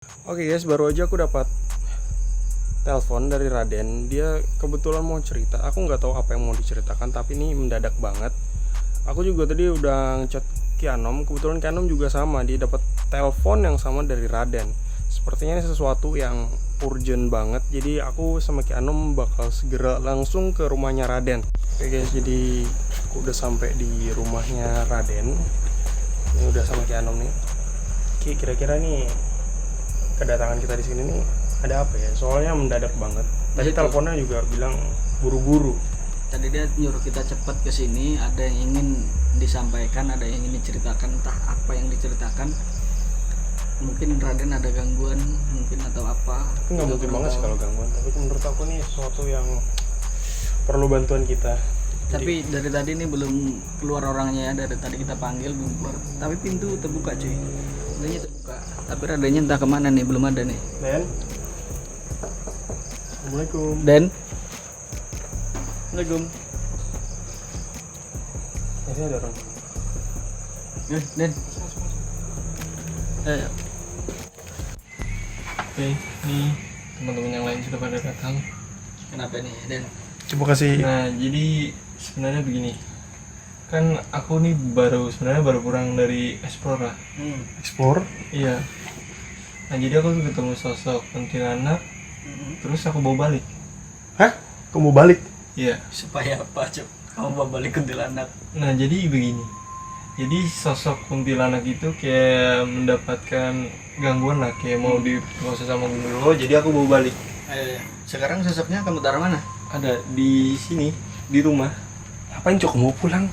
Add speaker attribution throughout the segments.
Speaker 1: Oke guys, baru aja aku dapat telepon dari Raden. Dia kebetulan mau cerita. Aku nggak tahu apa yang mau diceritakan, tapi ini mendadak banget. Aku juga tadi udah ngechat Kianom. Kebetulan Kianom juga sama, dia dapat telepon yang sama dari Raden. Sepertinya ini sesuatu yang urgent banget. Jadi aku sama Kianom bakal segera langsung ke rumahnya Raden. Oke guys, jadi aku udah sampai di rumahnya Raden. Ini udah sama Kianom nih. Ki, kira-kira nih kedatangan kita di sini nih ada apa ya? Soalnya mendadak banget. Tadi teleponnya juga bilang buru-buru.
Speaker 2: Tadi dia nyuruh kita cepat ke sini, ada yang ingin disampaikan, ada yang ingin diceritakan, entah apa yang diceritakan. Mungkin Raden ada gangguan, mungkin atau apa.
Speaker 1: Tapi nggak mungkin banget sih kalau gangguan. Tapi menurut aku nih sesuatu yang perlu bantuan kita.
Speaker 2: Tapi dari tadi nih belum keluar orangnya ya, dari tadi kita panggil belum keluar. Tapi pintu terbuka cuy, pintunya terbuka. Tapi Radennya entah kemana nih, belum ada nih.
Speaker 1: Den, Assalamualaikum.
Speaker 2: Den,
Speaker 1: Assalamualaikum. Ini ada orang.
Speaker 2: Den.
Speaker 3: Oke, nih teman-teman yang lain sudah pada datang.
Speaker 2: Kenapa nih Den?
Speaker 1: Coba kasih.
Speaker 3: Nah, jadi sebenarnya begini. Kan aku nih sebenarnya baru pulang dari explore lah.
Speaker 1: Explore.
Speaker 3: Iya. Nah, jadi aku ketemu sosok kuntilanak. Terus aku bawa balik.
Speaker 1: Hah? Kamu balik?
Speaker 3: Iya.
Speaker 2: Supaya apa Cuk? Kamu bawa balik kuntilanak.
Speaker 3: Nah, jadi begini. Jadi sosok kuntilanak itu kayak mendapatkan gangguan lah, kayak mau diproses sama gundurwo. Jadi aku bawa balik.
Speaker 2: Ayo. Sekarang sosoknya kamu taruh mana?
Speaker 3: Ada di sini, di rumah.
Speaker 1: Ngapain Cok mau pulang?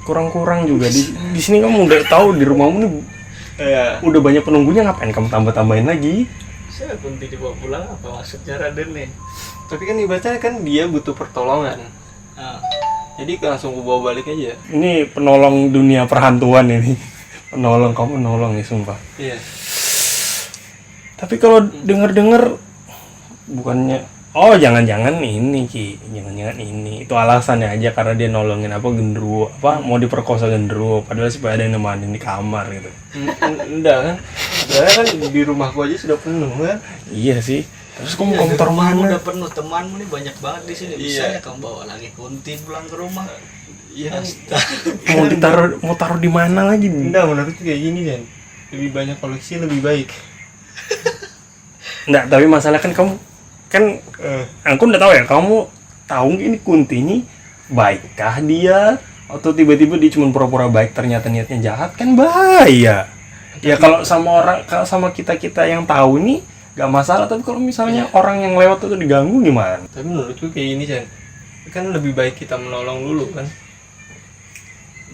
Speaker 1: Kurang-kurang juga di sini kamu udah tahu di rumahmu nih
Speaker 3: Iya.
Speaker 1: udah banyak penunggunya, ngapain kamu tambah-tambahin lagi?
Speaker 3: Saya kunti dibawa pulang apa maksudnya Raden nih? Tapi kan ibaratnya kan dia butuh pertolongan. Jadi langsung aku bawa balik aja.
Speaker 1: Ini penolong dunia perhantuan ini. Penolong, kamu penolong nih sumpah.
Speaker 3: Iya.
Speaker 1: Tapi kalau denger-denger bukannya jangan-jangan ini Ki, jangan-jangan ini. Itu alasannya aja karena dia nolongin apa gendruwo, apa mau diperkosa gendruwo, padahal supaya ada yang nemenin di kamar gitu.
Speaker 3: Enggak kan? Sebenarnya kan di rumahku aja sudah penuh kan?
Speaker 1: Iya sih. Terus kamu motor
Speaker 2: Kamu
Speaker 1: mana?
Speaker 2: udah penuh, temanmu nih banyak banget di sini. Bisa ya kamu bawa lagi kunti pulang ke rumah.
Speaker 3: Iya.
Speaker 1: Mau taruh di mana lagi?
Speaker 3: Enggak, menurutku kayak gini kan. Lebih banyak koleksi lebih baik.
Speaker 1: Enggak, tapi masalah kan kamu aku udah tahu ya, kamu tahu ini Kunti ini baikkah dia atau tiba-tiba dia cuma pura-pura baik ternyata niatnya jahat, kan bahaya. Ya kalau sama kita yang tahu ini gak masalah, tapi kalau misalnya orang yang lewat itu diganggu gimana?
Speaker 3: Tapi menurutku kayak gini kan. Kan lebih baik kita menolong dulu kan.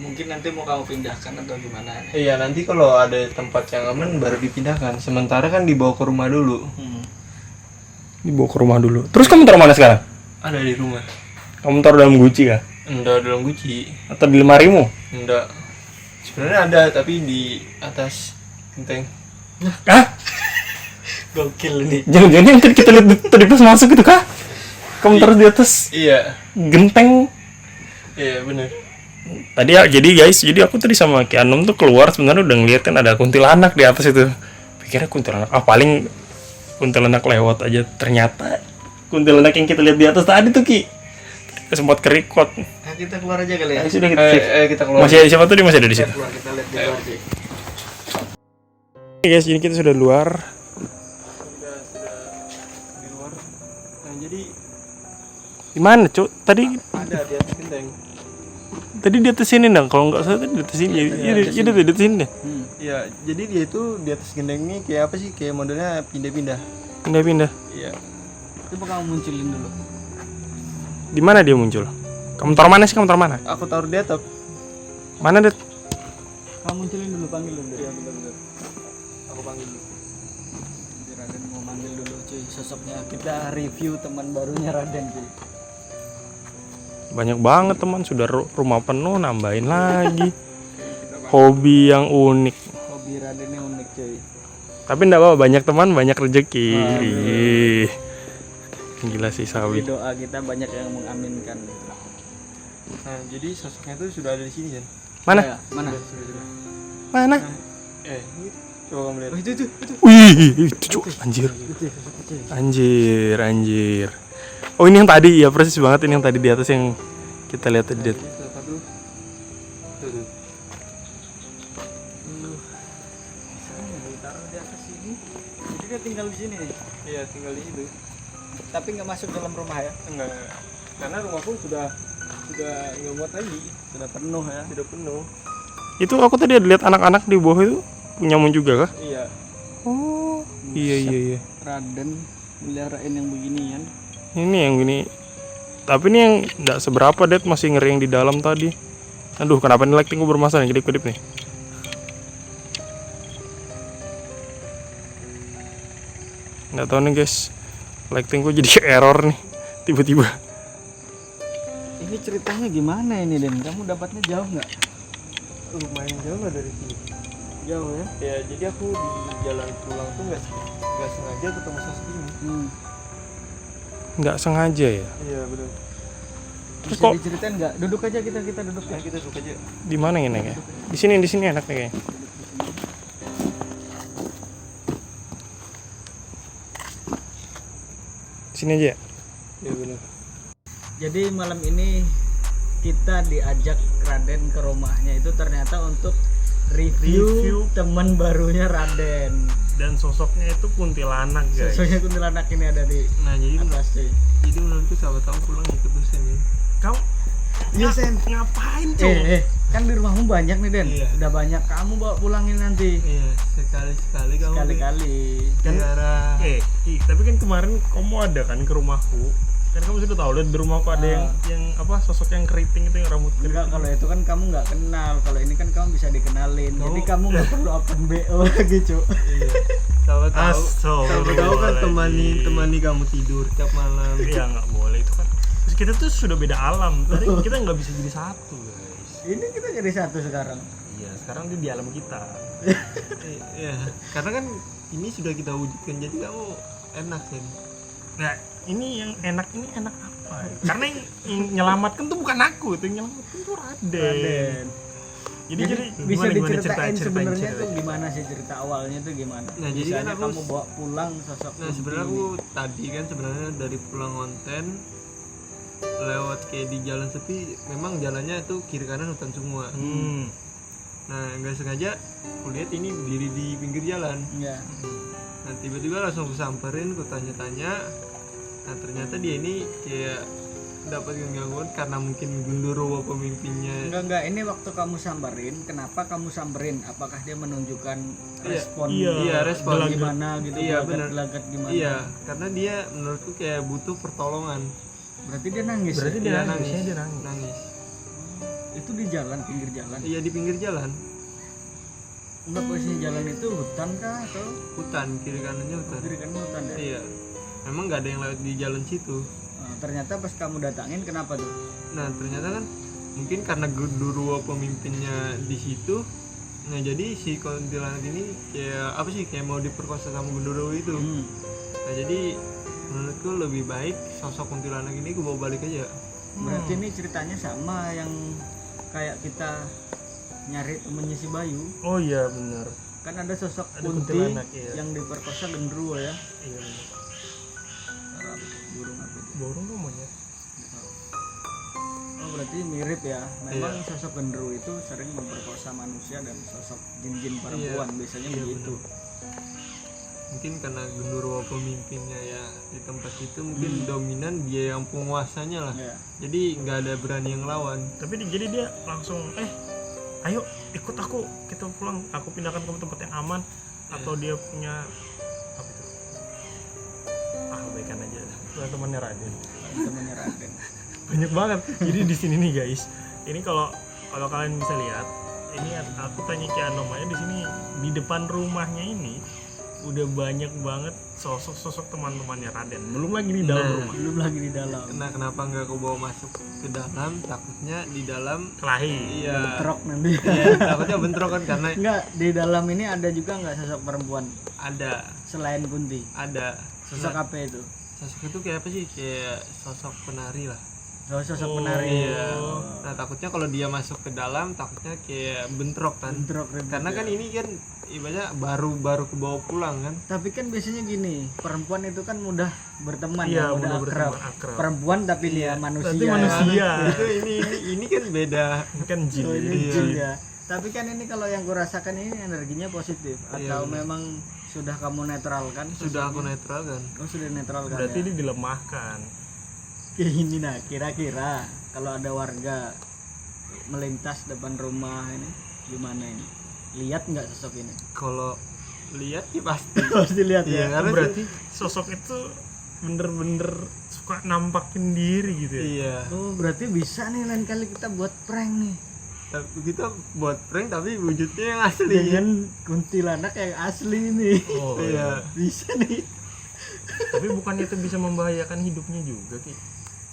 Speaker 2: Mungkin nanti mau kamu pindahkan atau gimana?
Speaker 3: Iya, nanti kalau ada tempat yang aman baru dipindahkan. Sementara kan dibawa ke rumah dulu.
Speaker 1: Dibawa ke rumah dulu. Terus kamu taruh mana sekarang?
Speaker 3: Ada di rumah.
Speaker 1: Kamu taruh dalam guci kah?
Speaker 3: Enggak dalam guci.
Speaker 1: Atau di lemarimu?
Speaker 3: Enggak. Sebenarnya ada tapi di atas genteng.
Speaker 1: Hah?
Speaker 2: Gokil nih.
Speaker 1: Jangan-jangan yang kita lihat tadi pas masuk itu kah? Kamu taruh di atas
Speaker 3: Iya.
Speaker 1: genteng?
Speaker 3: Iya, benar.
Speaker 1: Tadi ya, jadi aku tadi sama Kianom tuh keluar sebenarnya udah ngeliatin ada kuntilanak di atas itu. Pikirnya kuntilanak, paling kuntilanak lewat aja, ternyata kuntilanak yang kita lihat di atas tadi tuh Ki. Sempat kerikot.
Speaker 2: Nah, kita keluar aja kali ya.
Speaker 1: Sudah kita cek.
Speaker 3: Kita keluar.
Speaker 1: Masih ada siapa tuh? Dia masih ada di situ.
Speaker 2: Keluar, kita lihat di luar sih.
Speaker 1: Oke guys, ini kita sudah luar.
Speaker 3: Sudah di luar. Nah, jadi
Speaker 1: Di mana, Cuk? Tadi
Speaker 3: ada di atas genteng.
Speaker 1: di atas sini dong. Kalau nggak salah tadi di atas sini. Iya, di atas sini deh.
Speaker 3: Iya, jadi dia itu di atas genteng ini kayak apa sih? Kayak modelnya pindah-pindah.
Speaker 1: Pindah-pindah.
Speaker 3: Iya.
Speaker 2: Coba kamu munculin dulu.
Speaker 1: Di mana dia muncul? Kamu taruh mana sih? Kamu taruh mana?
Speaker 3: Aku taruh di atap.
Speaker 1: Mana, Det?
Speaker 2: Kamu munculin dulu, panggil dulu.
Speaker 3: Iya, benar-benar. Aku panggil dulu.
Speaker 2: Jadi Raden mau manggil dulu cuy sosoknya. Kita review teman barunya Raden cuy.
Speaker 1: Banyak banget teman, sudah rumah penuh, nambahin lagi. Hobi yang unik.
Speaker 2: Hobi Radennya unik cuy.
Speaker 1: Tapi enggak apa-apa, banyak teman, banyak rezeki. Ih, gila sih
Speaker 2: Di
Speaker 1: Sawi.
Speaker 2: doa kita banyak yang mengaminkan.
Speaker 3: Nah, jadi sosoknya itu sudah ada di sini kan?
Speaker 1: Mana?
Speaker 2: Ya, mana?
Speaker 3: Sudah.
Speaker 1: Mana?
Speaker 3: Ini
Speaker 1: Coba kamu lihat.
Speaker 2: Oh, itu.
Speaker 1: Wih, itu Cuk. Anjir.
Speaker 2: Itu sosok kecil.
Speaker 1: Anjir. Oh, ini yang tadi ya, persis banget ini yang tadi di atas yang kita lihat tadi.
Speaker 3: Ini salah satu. Tuh.
Speaker 2: Sana ditaruh di atas sini. Jadi dia tinggal di sini nih.
Speaker 3: Iya, tinggal di situ.
Speaker 2: Tapi nggak masuk dalam rumah ya.
Speaker 1: Enggak. Karena rumahku sudah enggak muat lagi.
Speaker 2: Sudah penuh ya.
Speaker 1: Sudah penuh. Itu aku tadi ada lihat anak-anak di bawah itu punyamu juga kah?
Speaker 3: Iya.
Speaker 1: Oh, iya.
Speaker 2: Raden meliharain yang beginian.
Speaker 1: Ini yang gini. Tapi ini yang enggak seberapa, Det, masih ngeri yang di dalam tadi. Aduh, kenapa ini lightingku bermasalah nih, kedip-kedip nih. Nggak tahu nih guys, lightingku jadi error nih tiba-tiba.
Speaker 2: Ini ceritanya gimana ini, Den? Kamu dapatnya jauh nggak?
Speaker 3: Lumayan jauh lah dari sini.
Speaker 2: Jauh ya.
Speaker 3: Ya, jadi aku di jalan pulang tuh nggak sengaja ketemu sosok ini.
Speaker 1: Nggak sengaja ya.
Speaker 3: Iya, benar.
Speaker 1: Terus
Speaker 2: Bisa
Speaker 1: kok
Speaker 2: diceritain nggak? Duduk aja kita duduk ya.
Speaker 3: Nah, kita duduk aja.
Speaker 1: di mana ini ya? Di sini enak nih kayaknya. Sini aja ya?
Speaker 3: Iya, benar.
Speaker 2: Jadi malam ini kita diajak Raden ke rumahnya itu ternyata untuk review teman barunya Raden.
Speaker 1: Dan sosoknya itu kuntilanak guys.
Speaker 2: Sosoknya kuntilanak ini ada di
Speaker 3: Nah, jadi
Speaker 2: atas cuy.
Speaker 3: jadi menurutku sahabat tahu pulang ikut dosen ya.
Speaker 1: Kamu
Speaker 2: Iya, Sen.
Speaker 1: ngapain cuy?
Speaker 2: Kan di rumahmu banyak nih, Den.
Speaker 3: Iya.
Speaker 2: Udah banyak, kamu bawa pulangin nanti.
Speaker 3: Iya, sekali-sekali kamu
Speaker 2: Sekali-kali.
Speaker 1: Kan-
Speaker 3: Tiara.
Speaker 1: Tapi kan kemarin kamu ada kan ke rumahku. Kan kamu sudah tahu lihat di rumahku ada yang apa sosok yang keriting itu yang rambut keriting.
Speaker 2: Enggak, kalau itu kan kamu nggak kenal. Kalau ini kan kamu bisa dikenalin. Jadi kamu nggak perlu open BO lagi, Cuk.
Speaker 3: Iya. Sahabat tahu. Sahabat tahu kan
Speaker 1: Astagfirullahaladzim.
Speaker 3: temani kamu tidur tiap malam.
Speaker 1: Iya nggak boleh itu kan. Terus kita tuh sudah beda alam. Tadi kita nggak bisa jadi satu guys.
Speaker 2: Ini kita jadi satu sekarang.
Speaker 1: Iya sekarang dia di alam kita.
Speaker 3: Iya, karena kan ini sudah kita wujudkan jadi kamu enak kan.
Speaker 1: Nah ini yang enak apa? Karena yang nyelamatkan tuh bukan aku, tuh yang nyelamatkan tuh Raden. Jadi
Speaker 2: bisa
Speaker 1: gimana
Speaker 2: diceritain sebenarnya
Speaker 1: cerita.
Speaker 2: tuh gimana sih cerita awalnya tuh gimana?
Speaker 3: Nah, jadi kan
Speaker 2: Misalnya
Speaker 3: aku-
Speaker 2: kamu bawa pulang sosok
Speaker 3: Nah, sebenarnya aku tadi kan sebenarnya dari pulang konten lewat kayak di jalan sepi, memang jalannya tuh kiri kanan hutan semua. Nah, nggak sengaja kulihat ini berdiri di pinggir jalan.
Speaker 2: ya.
Speaker 3: Nah, tiba-tiba langsung aku samperin, aku tanya-tanya. Nah, ternyata dia ini kayak dapat gangguan karena mungkin Gundurwo pemimpinnya.
Speaker 2: Enggak, ini waktu kamu samperin, kenapa kamu samperin? Apakah dia menunjukkan
Speaker 3: Iya,
Speaker 2: respon
Speaker 3: iya, respon.
Speaker 2: gimana gitu,
Speaker 3: Iya, benar.
Speaker 2: gelagat gimana?
Speaker 3: Iya, karena dia menurutku kayak butuh pertolongan.
Speaker 2: Berarti dia nangis.
Speaker 1: Berarti
Speaker 2: ya?
Speaker 1: dia
Speaker 3: Iya,
Speaker 1: nangis.
Speaker 3: nangis.
Speaker 1: Dia nangis.
Speaker 3: Nangis.
Speaker 2: Itu di jalan, pinggir jalan.
Speaker 3: Iya, di pinggir jalan.
Speaker 2: Enggak, posisinya jalan itu hutan kah atau
Speaker 3: Hutan, kiri kanannya hutan.
Speaker 2: kiri kanan hutan ya?
Speaker 3: Iya. Memang nggak ada yang lewat di jalan situ.
Speaker 2: Nah, ternyata pas kamu datangin kenapa tuh?
Speaker 3: Nah, ternyata kan mungkin karena Gundurwo pemimpinnya di situ. Nah, jadi si kuntilanak ini kayak apa sih, kayak mau diperkosa sama Gundurwo itu. Nah, jadi menurutku lebih baik sosok kuntilanak ini gue bawa balik aja.
Speaker 2: Berarti ini ceritanya sama yang kayak kita nyari temennya si Bayu.
Speaker 1: Oh iya benar.
Speaker 2: Kan ada sosok
Speaker 1: Ada
Speaker 2: kunti
Speaker 1: kuntilanak, iya.
Speaker 2: yang diperkosa Gendruwo ya.
Speaker 1: Iya benar.
Speaker 2: Burung apa itu?
Speaker 1: Borong tuh monyet.
Speaker 2: Oh, berarti mirip ya. Memang
Speaker 3: Iya.
Speaker 2: sosok Gendruwo itu sering memperkosa manusia dan sosok jin-jin perempuan biasanya
Speaker 3: Iya,
Speaker 2: begitu.
Speaker 3: Mungkin karena Gundurwo pemimpinnya ya di tempat itu mungkin dominan, dia yang penguasanya lah.
Speaker 2: Ya.
Speaker 3: Jadi nggak ada berani yang lawan.
Speaker 1: Tapi jadi dia langsung ayo ikut aku, kita pulang, aku pindahkan ke tempat yang aman. Atau dia punya apa itu, abaikan aja teman-temannya Raden.
Speaker 2: Temennya Raden.
Speaker 1: Banyak banget. Jadi di sini nih guys, ini kalau kalian bisa lihat, ini aku tanya ke Anomanya di sini, di depan rumahnya ini udah banyak banget sosok-sosok teman-temannya Raden. Belum lagi di dalam rumah.
Speaker 2: Belum lagi di dalam.
Speaker 3: Nah, kenapa nggak kau bawa masuk ke dalam? Takutnya di dalam
Speaker 1: Kelahi.
Speaker 3: iya.
Speaker 2: Bentrok nanti.
Speaker 3: Iya, takutnya bentrok kan, karena
Speaker 2: Enggak, di dalam ini ada juga nggak sosok perempuan
Speaker 3: ada
Speaker 2: selain Kunti?
Speaker 3: ada
Speaker 2: Sosok
Speaker 3: Nah,
Speaker 2: apa itu?
Speaker 3: sosok itu kayak apa sih, kayak sosok penari lah.
Speaker 2: Oh, sosok
Speaker 1: Oh,
Speaker 2: penari.
Speaker 3: Iya. Nah takutnya kalau dia masuk ke dalam takutnya kayak bentrok kan.
Speaker 2: Bentrok ribut
Speaker 3: Karena
Speaker 2: ya.
Speaker 3: kan ini kan ibaratnya baru ke bawah pulang kan.
Speaker 2: Tapi kan biasanya gini, perempuan itu kan mudah berteman,
Speaker 1: Iya,
Speaker 2: ya,
Speaker 1: mudah
Speaker 2: mudah akrab.
Speaker 1: berteman, akrab.
Speaker 2: Perempuan tapi dia manusia.
Speaker 1: Berarti manusia.
Speaker 3: Itu ini kan beda.
Speaker 1: Ini kan jin.
Speaker 2: Oh, ini
Speaker 3: Iya.
Speaker 2: jin ya. Tapi kan ini kalau yang gue rasakan ini energinya positif atau
Speaker 3: Iya,
Speaker 2: memang sudah kamu netralkan?
Speaker 3: Sudah aku netral kan.
Speaker 2: Oh, sudah netralkan.
Speaker 1: Berarti
Speaker 2: ya?
Speaker 1: ini dilemahkan.
Speaker 2: Kayak gini nah, kira-kira kalau ada warga melintas depan rumah ini gimana ini? Lihat nggak sosok ini?
Speaker 3: Kalau lihat sih pasti.
Speaker 2: Pasti lihat
Speaker 3: Iya,
Speaker 2: ya.
Speaker 3: karena
Speaker 1: Berarti sosok itu bener-bener suka nampakin diri gitu ya.
Speaker 3: Iya.
Speaker 2: Oh, berarti bisa nih lain kali kita buat prank nih
Speaker 3: Tapi kita buat prank tapi wujudnya yang asli.
Speaker 2: dengan kuntilanak yang asli nih.
Speaker 1: Oh
Speaker 3: Iya.
Speaker 2: Bisa nih.
Speaker 1: Tapi bukannya itu bisa membahayakan hidupnya juga Ki?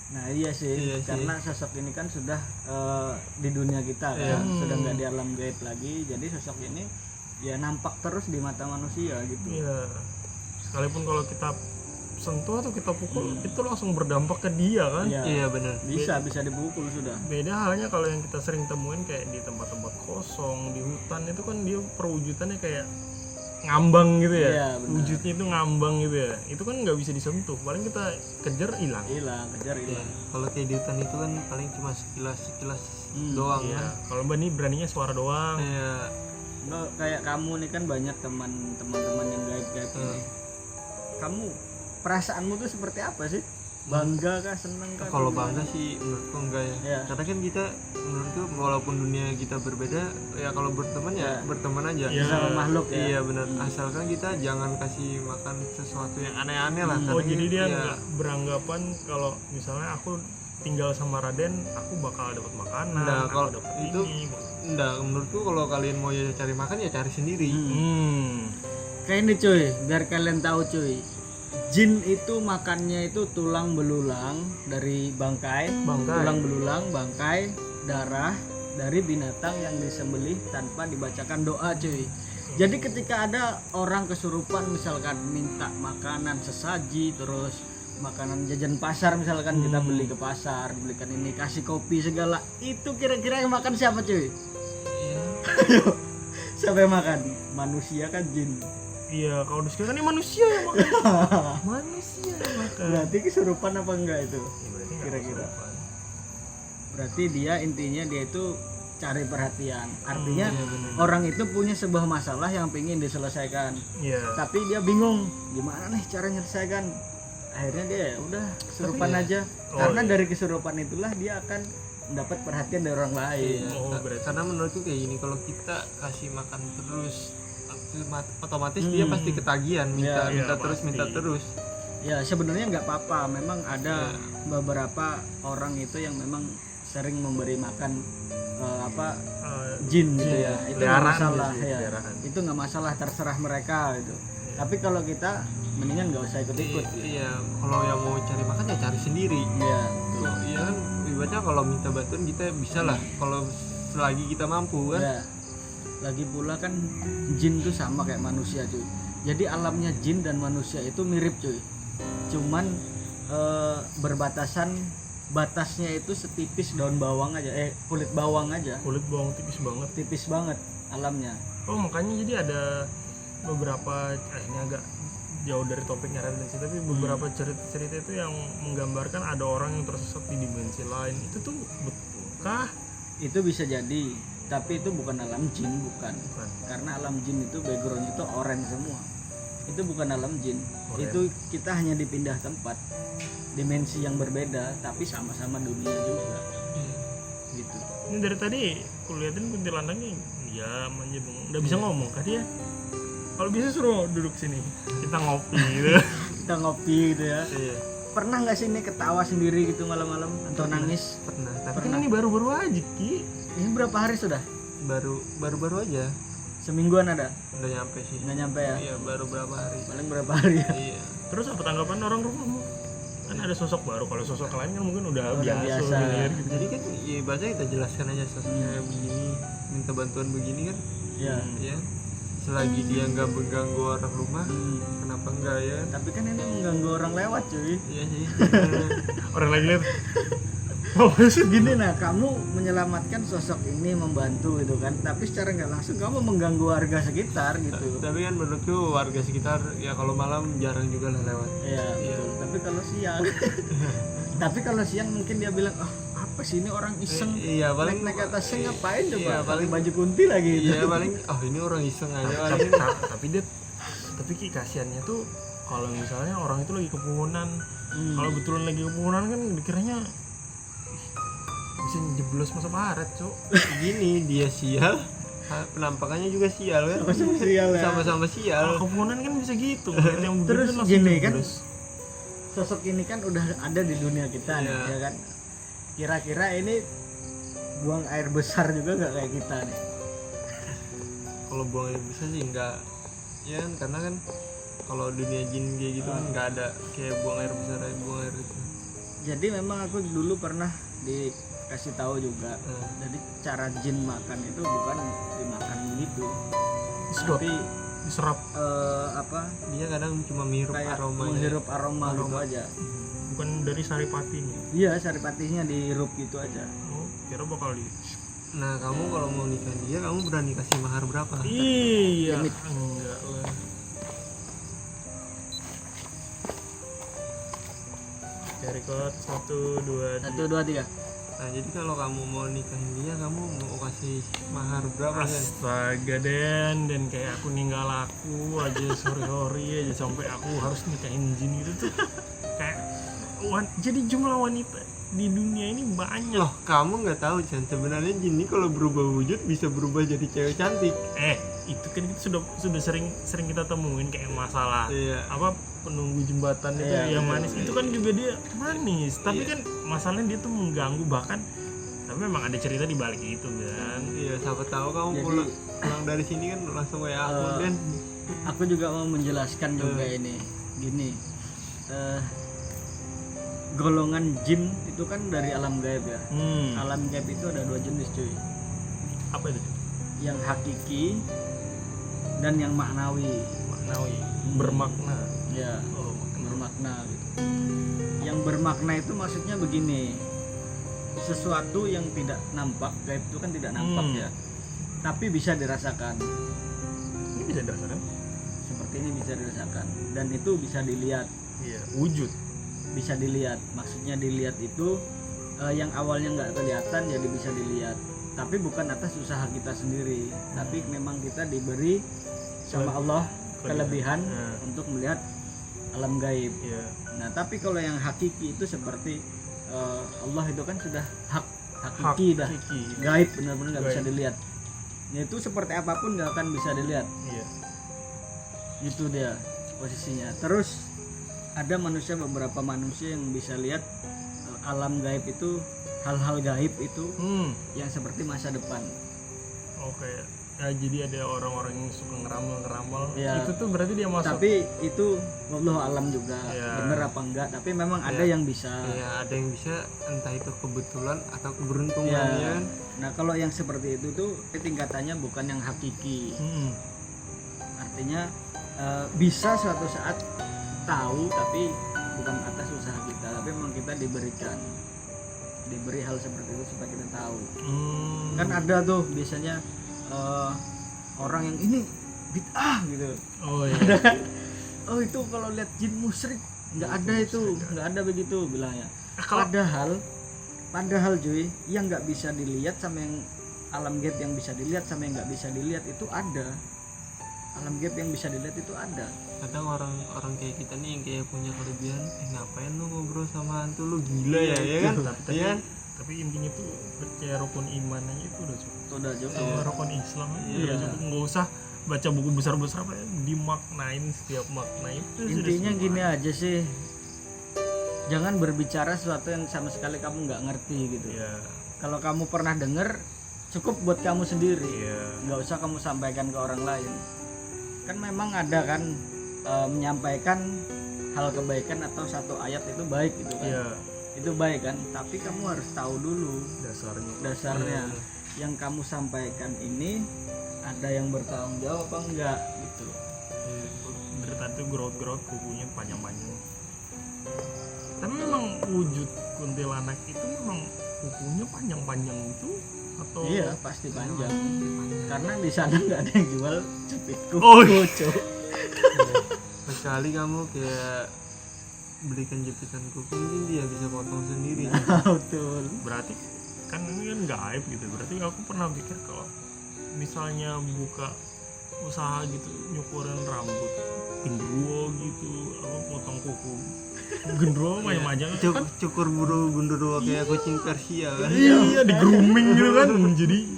Speaker 2: Nah iya sih,
Speaker 3: Iya sih.
Speaker 2: karena sosok ini kan sudah di dunia kita kan,
Speaker 3: Iya.
Speaker 2: sudah nggak di alam gaib lagi. Jadi sosok ini ya nampak terus di mata manusia gitu.
Speaker 1: Iya. Sekalipun kalau kita sentuh atau kita pukul itu langsung berdampak ke dia kan.
Speaker 2: Iya.
Speaker 3: Iya benar.
Speaker 2: Bisa dipukul sudah.
Speaker 1: Beda halnya kalau yang kita sering temuin kayak di tempat-tempat kosong, di hutan itu kan dia perwujudannya kayak ngambang gitu ya.
Speaker 2: Iya, benar.
Speaker 1: Wujudnya itu ngambang gitu ya. Itu kan nggak bisa disentuh. Paling kita kejar hilang.
Speaker 2: Hilang, kejar
Speaker 3: Iya.
Speaker 2: hilang.
Speaker 3: Kalau kayak di hutan itu kan paling cuma sekilas doang
Speaker 1: Iya.
Speaker 3: kan.
Speaker 1: Kalau Mbak ini beraninya suara doang.
Speaker 3: Iya.
Speaker 2: No, kayak kamu nih kan banyak teman-teman yang gaib-gaib ini. Kamu perasaanmu tuh seperti apa sih? Bangga kah, seneng kah?
Speaker 3: Kalau
Speaker 2: gimana?
Speaker 3: bangga sih menurutku enggak ya.
Speaker 2: Iya.
Speaker 3: Karena kan kita menurutku walaupun dunia kita berbeda ya kalau berteman ya berteman aja.
Speaker 1: Iya.
Speaker 2: Sama makhluk ya.
Speaker 3: Iya benar. Asalkan kita jangan kasih makan sesuatu yang aneh-aneh lah.
Speaker 1: Oh
Speaker 3: Karena
Speaker 1: jadi dia
Speaker 3: ya,
Speaker 1: nggak beranggapan kalau misalnya aku tinggal sama Raden, aku bakal dapat makanan,
Speaker 3: Nah,
Speaker 1: aku
Speaker 3: kalau
Speaker 1: dapat
Speaker 3: itu
Speaker 1: ini.
Speaker 3: enggak, menurutku kalau kalian mau ya cari makan ya cari sendiri.
Speaker 2: Kayak ini cuy, biar kalian tahu cuy. Jin itu makannya itu tulang belulang dari bangkai,
Speaker 1: Bangkai.
Speaker 2: tulang belulang, bangkai, darah dari binatang yang disembelih tanpa dibacakan doa cuy. Jadi ketika ada orang kesurupan misalkan minta makanan sesaji terus makanan jajan pasar misalkan kita beli ke pasar, belikan ini kasih kopi segala, itu kira-kira yang makan siapa cuy?
Speaker 3: Iya.
Speaker 2: Ayo, siapa yang makan? Manusia kan jin.
Speaker 1: Iya, kalau di sini kan ini manusia yang makan. Manusia yang makan.
Speaker 2: Berarti kesurupan apa enggak itu?
Speaker 1: Ya, berarti nggak
Speaker 2: Kira-kira.
Speaker 1: kesurupan.
Speaker 2: Berarti dia intinya dia itu cari perhatian. Artinya orang itu punya sebuah masalah yang ingin diselesaikan,
Speaker 1: Iya.
Speaker 2: tapi dia bingung gimana nih cara menyelesaikan. Akhirnya dia ya udah kesurupan aja.
Speaker 1: Oh,
Speaker 2: Karena
Speaker 1: iya.
Speaker 2: dari kesurupan itulah dia akan mendapat perhatian dari orang lain.
Speaker 3: Iya.
Speaker 1: Oh, berarti.
Speaker 3: Karena menurutku kayak gini, kalau kita kasih makan terus otomatis dia pasti ketagihan minta
Speaker 2: Iya,
Speaker 3: minta
Speaker 1: pasti.
Speaker 3: terus.
Speaker 2: Ya sebenarnya nggak apa-apa. Memang ada beberapa orang itu yang memang sering memberi makan jin gitu ya. Itu nggak
Speaker 1: Peliharaan
Speaker 2: masalah
Speaker 1: gitu sih,
Speaker 2: ya.
Speaker 1: peliharaan.
Speaker 2: Itu nggak masalah, terserah mereka gitu. Tapi kalau kita mendingan nggak usah ikut-ikut.
Speaker 3: Iya, kalau yang mau cari makan ya cari sendiri.
Speaker 2: Iya.
Speaker 3: Kok iya kan ibaratnya kalau minta bantuan kita bisa lah kalau selagi kita mampu kan.
Speaker 2: Ya. Lagi pula kan jin tuh sama kayak manusia cuy. Jadi alamnya jin dan manusia itu mirip cuy. Cuman berbatasan, batasnya itu setipis daun bawang aja, kulit bawang aja.
Speaker 1: Kulit bawang tipis banget.
Speaker 2: Tipis banget alamnya.
Speaker 1: Oh, makanya jadi ada beberapa ini agak jauh dari topiknya Raden sih, tapi beberapa cerita-cerita itu yang menggambarkan ada orang yang tersesat di dimensi lain. Itu tuh betulkah?
Speaker 2: Itu bisa jadi, tapi itu bukan alam jin, bukan.
Speaker 1: Bukan.
Speaker 2: Karena alam jin itu background itu orange semua. Itu bukan alam jin.
Speaker 1: Oren.
Speaker 2: Itu kita hanya dipindah tempat, dimensi yang berbeda, tapi sama-sama dunia juga. Gitu.
Speaker 1: Ini dari tadi kulihatin kuntilanaknya diam aja dong. Udah bisa ngomong kah dia? Kalau bisa suruh duduk sini, kita ngopi gitu.
Speaker 2: Kita ngopi gitu ya.
Speaker 3: Iya,
Speaker 2: Pernah nggak sih ini ketawa sendiri gitu malam-malam atau nangis?
Speaker 3: pernah. Tapi
Speaker 1: Tapi kan
Speaker 2: Pernah.
Speaker 1: ini baru-baru aja Ki.
Speaker 2: Ini berapa hari sudah?
Speaker 3: baru aja
Speaker 2: Semingguan ada?
Speaker 3: udah nyampe sih.
Speaker 2: Nggak nyampe ya?
Speaker 3: Iya, baru berapa hari.
Speaker 2: Paling berapa hari ya?
Speaker 3: Iya.
Speaker 1: Terus apa tanggapan orang rumahmu? Kan ada sosok baru, kalau sosok lain kan mungkin udah
Speaker 2: Udah
Speaker 1: biasa,
Speaker 2: biasa.
Speaker 1: familiar gitu.
Speaker 3: Jadi kan ya ibaratnya kita jelaskan aja sosoknya begini, minta bantuan begini kan.
Speaker 2: Ya.
Speaker 3: Ya. Selagi dia nggak mengganggu orang rumah, kenapa enggak ya?
Speaker 2: Tapi kan ini mengganggu orang lewat cuy.
Speaker 3: Iya sih.
Speaker 1: Orang lagi lihat
Speaker 2: Gini nah, kamu menyelamatkan sosok ini, membantu gitu kan, tapi secara nggak langsung kamu mengganggu warga sekitar gitu.
Speaker 3: Tapi kan menurutku warga sekitar ya kalau malam jarang juga lah lewat.
Speaker 2: Iya, betul. Tapi kalau siang tapi kalau siang mungkin dia bilang, oh apa sih ini orang iseng,
Speaker 3: Iya paling
Speaker 2: naik atasnya ngapain coba,
Speaker 3: Iya,
Speaker 2: paling
Speaker 3: paling
Speaker 2: baju kunti lagi gitu.
Speaker 3: Iya paling ini orang iseng aja paling.
Speaker 1: Tapi Ki, kasihannya tuh kalau misalnya orang itu lagi kepunan, kalau betulan lagi kepunan kan dikiranya bisa jeblos masuk barat, Cuk.
Speaker 3: Gini dia sial, penampakannya juga sial kan.
Speaker 2: Sama-sama sial ya.
Speaker 3: Sama-sama sial.
Speaker 1: Kalau kepunan kan bisa gitu. Yang begitu
Speaker 2: Terus
Speaker 1: langsung
Speaker 2: gini kan,
Speaker 1: jeblos.
Speaker 2: sosok ini kan udah ada di dunia kita nih,
Speaker 3: Iya.
Speaker 2: ya kan. Kira-kira ini buang air besar juga nggak kayak kita nih?
Speaker 3: Kalau buang air besar sih enggak. Ya kan karena kan kalau dunia jin kayak gitu kan enggak ada kayak buang air besar aja buang air itu.
Speaker 2: Jadi memang aku dulu pernah dikasih tahu juga. Jadi cara jin makan itu bukan dimakan gitu,
Speaker 1: Disedot,
Speaker 2: tapi
Speaker 1: diserap,
Speaker 2: apa?
Speaker 3: Dia kadang cuma menghirup
Speaker 2: Kayak
Speaker 3: aromanya.
Speaker 2: menghirup aroma gitu aja.
Speaker 1: bukan dari saripatinya.
Speaker 2: Iya, saripatinya dihirup gitu aja.
Speaker 1: Oh, kira bakal di.
Speaker 3: Nah kamu kalau mau nikah dia kamu berani kasih mahar berapa?
Speaker 1: Iya,
Speaker 2: Limit.
Speaker 1: enggak lah. Oke, record 1, 2, 3.
Speaker 2: 1, 2, 3.
Speaker 3: Nah jadi kalau kamu mau nikahin dia kamu mau kasih mahar berapa kan?
Speaker 1: Astaga dan kayak aku ninggal aku aja sorry aja sampai aku harus nikahin jin gitu tuh. Kayak jadi jumlah wanita di dunia ini banyak.
Speaker 3: Loh kamu nggak tahu Chan, sebenarnya jin ini kalau berubah wujud bisa berubah jadi cewek cantik.
Speaker 1: Itu kan kita sudah sering kita temuin kayak masalah
Speaker 3: Iya.
Speaker 1: apa penunggu jembatan itu
Speaker 2: Iya,
Speaker 1: yang
Speaker 2: betul.
Speaker 1: manis itu kan juga dia manis tapi
Speaker 3: Iya.
Speaker 1: kan masalahnya dia tuh mengganggu bahkan tapi memang ada cerita di balik itu kan.
Speaker 3: Iya siapa tahu kamu
Speaker 2: Jadi,
Speaker 3: pulang dari sini kan langsung kayak aku
Speaker 2: eh,
Speaker 3: dan
Speaker 2: Aku juga mau menjelaskan juga ini. Gini, golongan jin itu kan dari alam gaib ya. Alam gaib itu ada 2 jenis cuy,
Speaker 1: Apa itu?
Speaker 2: yang hakiki dan yang maknawi.
Speaker 1: Maknawi, bermakna.
Speaker 2: Ya,
Speaker 1: Oh, makna.
Speaker 2: bermakna gitu. Yang bermakna itu maksudnya begini, sesuatu yang tidak nampak, gaib itu kan tidak nampak ya, tapi bisa dirasakan.
Speaker 1: Ini bisa dirasakan?
Speaker 2: Seperti ini bisa dirasakan dan itu bisa dilihat.
Speaker 1: Iya, wujud.
Speaker 2: Bisa dilihat, maksudnya dilihat itu yang awalnya nggak kelihatan jadi bisa dilihat, tapi bukan atas usaha kita sendiri, tapi memang kita diberi sama Allah kelebihan untuk melihat alam gaib.
Speaker 1: Iya.
Speaker 2: Nah tapi kalau yang hakiki itu seperti Allah itu kan sudah hakiki dah,
Speaker 1: Hakiki.
Speaker 2: gaib benar-benar nggak bisa
Speaker 1: Gaib.
Speaker 2: dilihat. Ya, itu seperti apapun nggak akan bisa dilihat.
Speaker 1: Iya.
Speaker 2: Itu dia posisinya. Terus ada beberapa manusia yang bisa lihat alam gaib itu, hal-hal gaib itu yang seperti masa depan.
Speaker 1: Oke. Ya, jadi ada orang-orang yang suka ngeramal
Speaker 2: Ya.
Speaker 1: itu tuh berarti dia masuk.
Speaker 2: Tapi itu wallahu alam juga
Speaker 1: Ya.
Speaker 2: bener apa enggak, tapi memang ada
Speaker 3: Ya.
Speaker 2: yang bisa.
Speaker 3: ya ada yang bisa entah itu kebetulan atau keberuntungan
Speaker 2: Ya.
Speaker 3: ya.
Speaker 2: Nah kalau yang seperti itu tuh tingkatannya bukan yang hakiki, artinya bisa suatu saat tahu tapi bukan atas usaha kita, tapi memang kita diberi hal seperti itu supaya kita tahu. Kan ada tuh biasanya orang yang ini bid'ah gitu.
Speaker 1: Oh iya.
Speaker 2: Ada kan? Oh itu kalau lihat jin musyrik, nggak ada itu, nggak ada begitu bilangnya. Padahal cuy, yang nggak bisa dilihat sama yang alam gaib yang bisa dilihat sama yang nggak bisa dilihat itu ada. Alam gaib yang bisa dilihat itu ada.
Speaker 3: Kadang orang kayak kita nih yang kayak punya kelebihan, ngapain lu ngobrol sama hantu, lu gila ya, ya kan?
Speaker 1: Tapi,
Speaker 3: Iya kan?
Speaker 1: tapi intinya tuh percaya rukun iman aja itu udah cukup.
Speaker 2: Itu udah cukup.
Speaker 1: Sama rukun Islam aja
Speaker 2: Iya.
Speaker 1: udah cukup, nggak usah baca buku besar-besar apa ya, dimaknain setiap makna itu.
Speaker 2: Intinya
Speaker 1: sudah
Speaker 2: gini aja sih, jangan berbicara sesuatu yang sama sekali kamu nggak ngerti gitu.
Speaker 1: Iya.
Speaker 2: Kalau kamu pernah denger, cukup buat kamu sendiri.
Speaker 1: Iya.
Speaker 2: Nggak usah kamu sampaikan ke orang lain. Kan memang ada kan menyampaikan hal kebaikan atau satu ayat itu baik gitu kan.
Speaker 1: Iya.
Speaker 2: Itu baik kan, tapi kamu harus tahu dulu dasarnya. Yang kamu sampaikan ini ada yang bertanggung jawab apa enggak gitu.
Speaker 1: Dari tadi tuh growth kukunya panjang-panjang. Tapi memang wujud kuntilanak itu memang kukunya panjang-panjang gitu atau
Speaker 2: Iya pasti panjang. Karena di sana nggak ada yang jual jepit kuku.
Speaker 1: Oh,
Speaker 2: Cuk.
Speaker 3: Sekali kamu kayak belikan jepitan kuku, mungkin dia bisa potong sendiri.
Speaker 2: Betul.
Speaker 1: berarti kan ini kan gaib gitu. Berarti aku pernah pikir kalau misalnya buka usaha gitu nyukurin rambut gendruwo gitu, apa potong kuku gendruwo macam-macam kan.
Speaker 3: Cukur buru gundurwo kayak kucing Persia kan.
Speaker 1: Iya, di grooming gitu kan, jadinya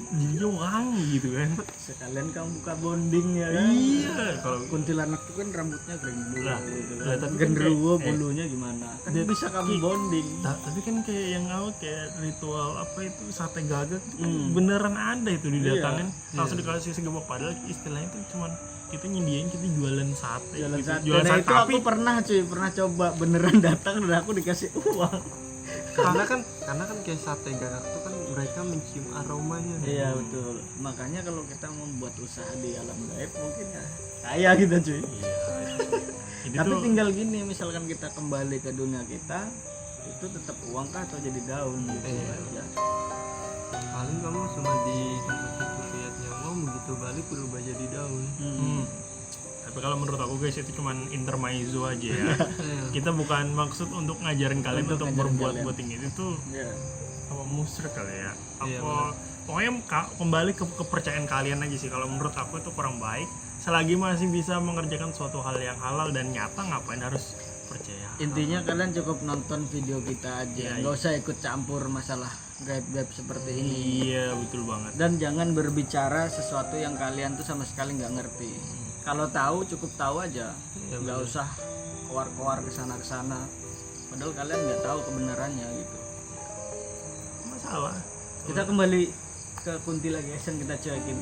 Speaker 1: wangi gitu kan.
Speaker 2: Sekalian kamu buka bonding ya kan.
Speaker 1: Iya, kalau
Speaker 2: Kuntilanak itu kan rambutnya kering dulu
Speaker 1: Lah,
Speaker 2: gitu
Speaker 1: lah,
Speaker 2: kan.
Speaker 1: tapi kan
Speaker 2: Gendruwo
Speaker 1: kayak-
Speaker 2: bulunya gimana? Kan
Speaker 1: Dia-
Speaker 2: bisa kamu bonding.
Speaker 1: tapi kan kayak yang awal kayak ritual apa itu sate gagak itu kan
Speaker 2: Hmm.
Speaker 1: beneran ada itu didatangin
Speaker 3: Iya.
Speaker 1: langsung dikasih segala, padahal istilahnya itu cuman kita nyediain, kita jualan sate
Speaker 2: Jalan
Speaker 1: gitu.
Speaker 2: sate.
Speaker 1: Jualan
Speaker 2: Nah,
Speaker 1: sate
Speaker 2: itu
Speaker 1: tapi
Speaker 2: aku pernah coba beneran datang dan aku dikasih uang.
Speaker 3: karena kan kayak sate gagak tuh kan mereka mencium aromanya.
Speaker 2: Iya betul. Makanya kalau kita membuat usaha di alam gaib mungkin ya kaya kita cuy.
Speaker 1: iya. Jadi
Speaker 2: Tapi
Speaker 1: tuh
Speaker 2: tinggal gini, misalkan kita kembali ke dunia kita, itu tetap uang kah atau jadi daun gitu
Speaker 3: Iya.
Speaker 2: aja.
Speaker 3: Paling kamu cuma di tempat itu lihatnya, oh begitu balik berubah jadi daun.
Speaker 1: hmm. Tapi kalau menurut aku guys itu cuman intermezzo aja ya. Kita bukan maksud untuk ngajarin kalian
Speaker 2: Untuk
Speaker 1: untuk
Speaker 2: ngajarin
Speaker 1: berbuat
Speaker 2: kalian.
Speaker 1: buat ini itu
Speaker 2: Ya.
Speaker 1: apa musyrik kali ya.
Speaker 3: Iya,
Speaker 1: Apa pokoknya kembali ke kepercayaan kalian aja sih. Kalau menurut aku itu kurang baik. Selagi masih bisa mengerjakan suatu hal yang halal dan nyata, ngapain harus percaya?
Speaker 2: Intinya kalian cukup nonton video kita
Speaker 1: Iya,
Speaker 2: aja, nggak usah ikut campur masalah gaib-gaib seperti ini.
Speaker 1: Iya, betul banget.
Speaker 2: Dan jangan berbicara sesuatu yang kalian tuh sama sekali nggak ngerti. Kalau tahu cukup tahu aja,
Speaker 3: Iya,
Speaker 2: nggak
Speaker 3: betul.
Speaker 2: usah keluar kesana. Padahal kalian nggak tahu kebenarannya gitu.
Speaker 1: Masalah.
Speaker 2: Kita kembali ke Kunti lagi, action kita cuekin.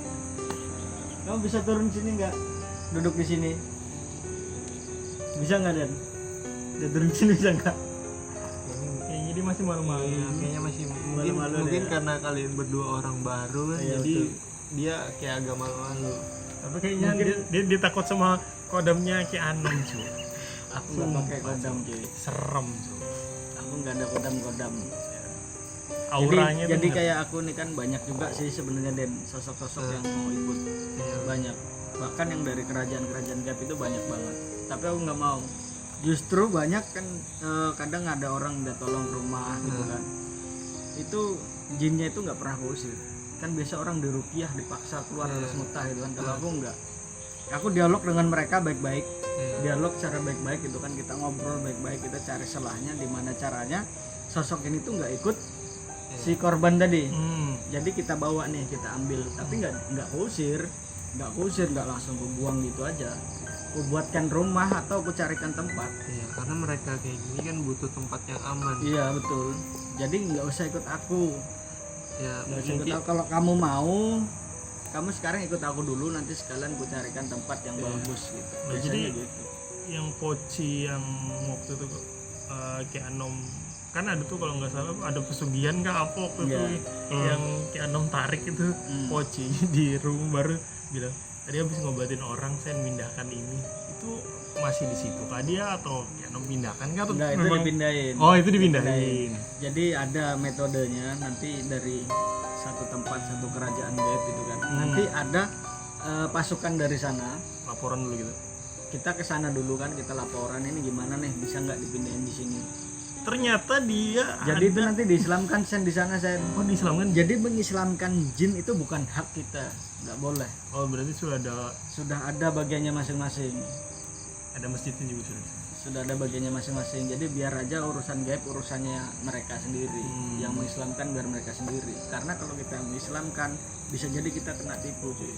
Speaker 2: Kamu bisa turun sini nggak? Duduk di sini. Bisa nggak Dan? Dia turun sini bisa nggak?
Speaker 1: Kayaknya dia masih malu-malu.
Speaker 3: Iya, kayaknya masih mungkin
Speaker 2: Malu-malu
Speaker 3: mungkin
Speaker 2: deh.
Speaker 3: karena kalian berdua orang baru kan,
Speaker 2: Iya,
Speaker 3: jadi
Speaker 2: betul.
Speaker 3: dia kayak agak malu-malu.
Speaker 1: Tapi kayaknya dia takut sama kodamnya Ki Anom cuy.
Speaker 2: Aku nggak pakai kodam cuy.
Speaker 1: Serem cuy.
Speaker 2: Aku nggak ada kodam.
Speaker 1: Auranya
Speaker 2: jadi
Speaker 1: tuh
Speaker 2: kayak aku nih kan banyak juga sih sebenarnya Dan sosok-sosok yang mau ikut.
Speaker 3: Iya.
Speaker 2: Banyak. Bahkan yang dari kerajaan-kerajaan gaib itu banyak banget. Tapi aku nggak mau. Justru banyak kan kadang ada orang udah tolong rumah gitu kan. Itu jinnya itu nggak pernah aku usir. Kan biasa orang diruqyah dipaksa keluar terus mutah gitu kan. Kalau aku nggak. Aku dialog dengan mereka baik-baik.
Speaker 3: Iya.
Speaker 2: Dialog secara baik-baik itu kan, kita ngobrol baik-baik, kita cari celahnya di mana caranya sosok ini tuh nggak ikut si korban tadi. Jadi kita bawa nih, kita ambil, tapi nggak kusir, nggak langsung ku buang gitu aja. Ku buatkan rumah atau ku carikan tempat.
Speaker 3: Iya, karena mereka kayak gini kan butuh tempat yang aman.
Speaker 2: Iya betul. Jadi nggak usah ikut aku.
Speaker 3: Ya,
Speaker 2: Nggak usah ikut
Speaker 3: mungkin
Speaker 2: aku. Kalau kamu mau, kamu sekarang ikut aku dulu, nanti sekalian ku carikan tempat yang bagus gitu.
Speaker 1: Nah,
Speaker 2: Biasanya
Speaker 1: jadi
Speaker 2: gitu.
Speaker 1: yang poci yang waktu itu Ki Anom kan ada tuh kalau nggak salah ada pesugihan nggak apa waktu
Speaker 2: Iya.
Speaker 1: itu yang Ki Anom tarik itu poci di rumah baru bilang tadi habis ngobatin orang saya mindahkan ini itu masih di situ kah dia atau Ki Anom pindahkan nggak atau
Speaker 2: Enggak, itu
Speaker 1: memang-
Speaker 2: dipindahin.
Speaker 1: oh itu dipindahin
Speaker 2: Jadi ada metodenya nanti dari satu tempat satu kerajaan gaib itu kan. Nanti ada pasukan dari sana.
Speaker 1: laporan dulu gitu
Speaker 2: Kita ke sana dulu kan, kita laporan ini gimana nih, bisa nggak dipindahin di sini.
Speaker 1: ternyata dia
Speaker 2: Jadi itu nanti diislamkan sen di sana sen.
Speaker 1: oh diislamkan
Speaker 2: Jadi mengislamkan jin itu bukan hak kita, nggak boleh.
Speaker 1: oh berarti
Speaker 2: Sudah ada bagiannya masing-masing.
Speaker 1: ada masjidnya juga
Speaker 2: Sudah ada bagiannya masing-masing. Jadi biar aja urusan gaib urusannya mereka sendiri. Yang mengislamkan biar mereka sendiri. Karena kalau kita mengislamkan bisa jadi kita kena tipu cuy.